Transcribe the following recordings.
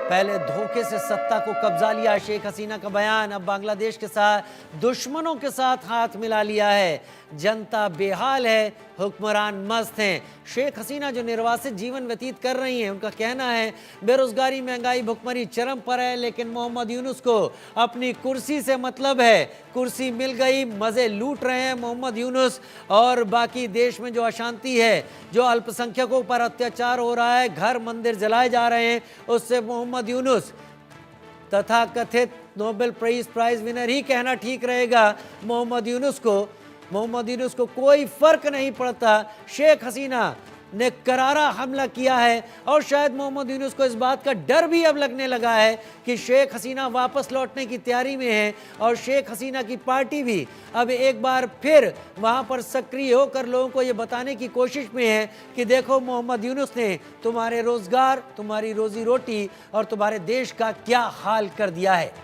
पहले धोखे से सत्ता को कब्जा लिया शेख हसीना का बयान, अब बांग्लादेश के साथ दुश्मनों के साथ हाथ मिला लिया है। जनता बेहाल है, हुक्मरान मस्त हैं। शेख हसीना जो निर्वासित जीवन व्यतीत कर रही हैं, उनका कहना है बेरोजगारी, महंगाई, भुखमरी चरम पर है, लेकिन मोहम्मद यूनुस को अपनी कुर्सी से मतलब है। कुर्सी मिल गई, मजे लूट रहे हैं मोहम्मद यूनुस। और बाकी देश में जो अशांति है, जो अल्पसंख्यकों पर अत्याचार हो रहा है, घर मंदिर जलाए जा रहे हैं, उससे मोहम्मद यूनुस तथा कथित नोबेल प्राइज विनर ही कहना ठीक रहेगा। मोहम्मद यूनुस को कोई फर्क नहीं पड़ता। शेख हसीना ने करारा हमला किया है और शायद मोहम्मद यूनुस को इस बात का डर भी अब लगने लगा है कि शेख हसीना वापस लौटने की तैयारी में है और शेख हसीना की पार्टी भी अब एक बार फिर वहां पर सक्रिय होकर लोगों को ये बताने की कोशिश में है कि देखो मोहम्मद यूनुस ने तुम्हारे रोजगार, तुम्हारी रोजी रोटी और तुम्हारे देश का क्या हाल कर दिया है।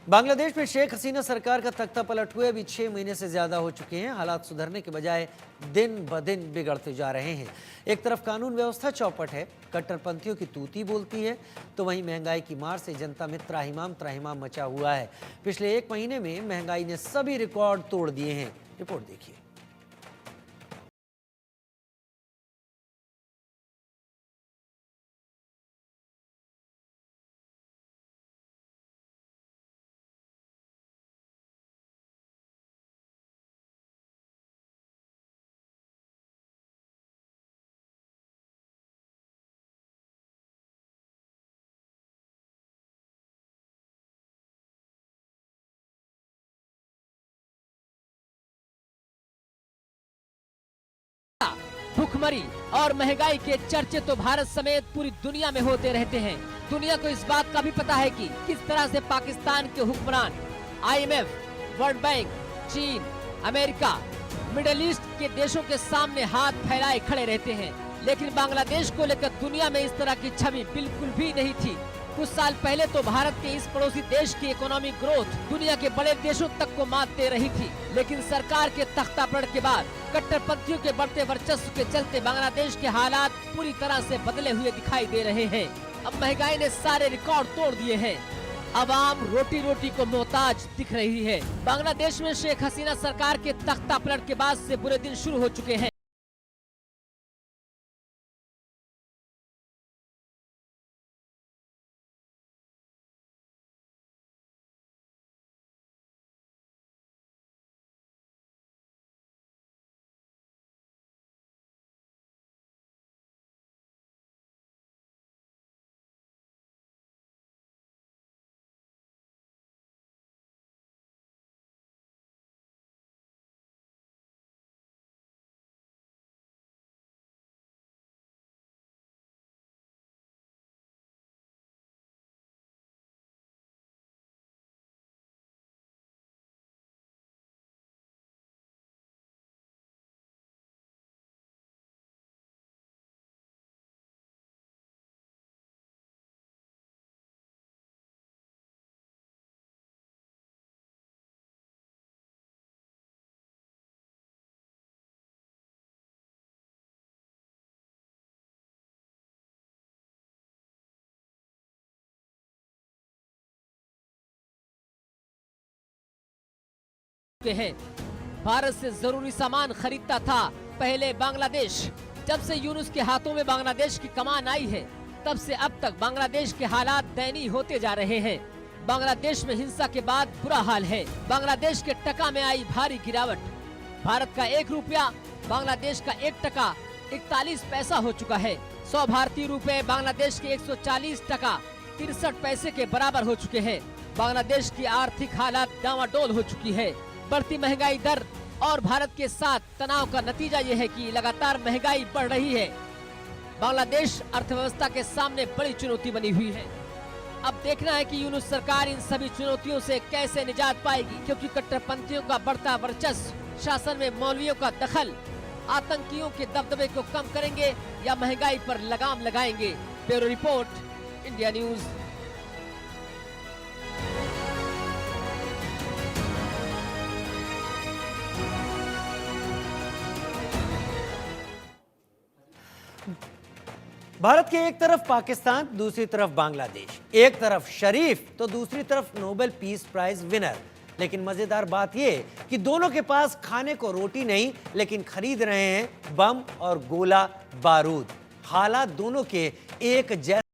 बांग्लादेश में शेख हसीना सरकार का तख्ता पलट हुए अभी 6 महीने से ज्यादा हो चुके हैं। हालात सुधरने के बजाय दिन ब दिन बिगड़ते जा रहे हैं। एक तरफ कानून व्यवस्था चौपट है, कट्टरपंथियों की तूती बोलती है, तो वहीं महंगाई की मार से जनता में त्राहिमाम मचा हुआ है। पिछले 1 महीने में महंगाई ने सभी रिकॉर्ड तोड़ दिए हैं। रिपोर्ट देखिए। भुखमरी और महंगाई के चर्चे तो भारत समेत पूरी दुनिया में होते रहते हैं। दुनिया को इस बात का भी पता है कि किस तरह से पाकिस्तान के हुक्मरान IMF, वर्ल्ड बैंक, चीन, अमेरिका, मिडिल ईस्ट के देशों के सामने हाथ फैलाए खड़े रहते हैं। लेकिन बांग्लादेश को लेकर दुनिया में इस तरह की छवि बिल्कुल भी नहीं थी। कुछ साल पहले तो भारत के इस पड़ोसी देश की इकोनॉमिक ग्रोथ दुनिया के बड़े देशों तक को मात दे रही थी। लेकिन सरकार के तख्तापलट के बाद कट्टरपंथियों के बढ़ते वर्चस्व के चलते बांग्लादेश के हालात पूरी तरह से बदले हुए दिखाई दे रहे हैं। अब महंगाई ने सारे रिकॉर्ड तोड़ दिए हैं। अवाम रोटी रोटी को मोहताज दिख रही है। बांग्लादेश में शेख हसीना सरकार के तख्तापलट के बाद से बुरे दिन शुरू हो चुके हैं। हैं। भारत से जरूरी सामान खरीदता था पहले बांग्लादेश। जब से यूनुस के हाथों में बांग्लादेश की कमान आई है, तब से अब तक बांग्लादेश के हालात दयनीय होते जा रहे हैं। बांग्लादेश में हिंसा के बाद बुरा हाल है। बांग्लादेश के टका में आई भारी गिरावट। भारत का 1 रुपया बांग्लादेश का 1 टका 41 पैसा हो चुका है। 100 भारतीय रुपए बांग्लादेश के 140 टका 63 पैसे के बराबर हो चुके हैं। बांग्लादेश की आर्थिक हालत डामाडोल हो चुकी है। बढ़ती महंगाई दर और भारत के साथ तनाव का नतीजा ये है कि लगातार महंगाई बढ़ रही है। बांग्लादेश अर्थव्यवस्था के सामने बड़ी चुनौती बनी हुई है। अब देखना है कि यूनुस सरकार इन सभी चुनौतियों से कैसे निजात पाएगी, क्योंकि कट्टरपंथियों का बढ़ता वर्चस्व, शासन में मौलवियों का दखल आतंकियों के दबदबे को कम करेंगे या महंगाई पर लगाम लगाएंगे। Bureau report, India news. Bharat के एक तरफ पाकिस्तान, दूसरी तरफ बांग्लादेश, एक तरफ शरीफ तो दूसरी तरफ नोबेल पीस प्राइज विनर। लेकिन मजेदार बात यह कि दोनों के पास खाने को रोटी नहीं, लेकिन खरीद रहे हैं बम और गोला बारूद। हालात दोनों के एक जैसे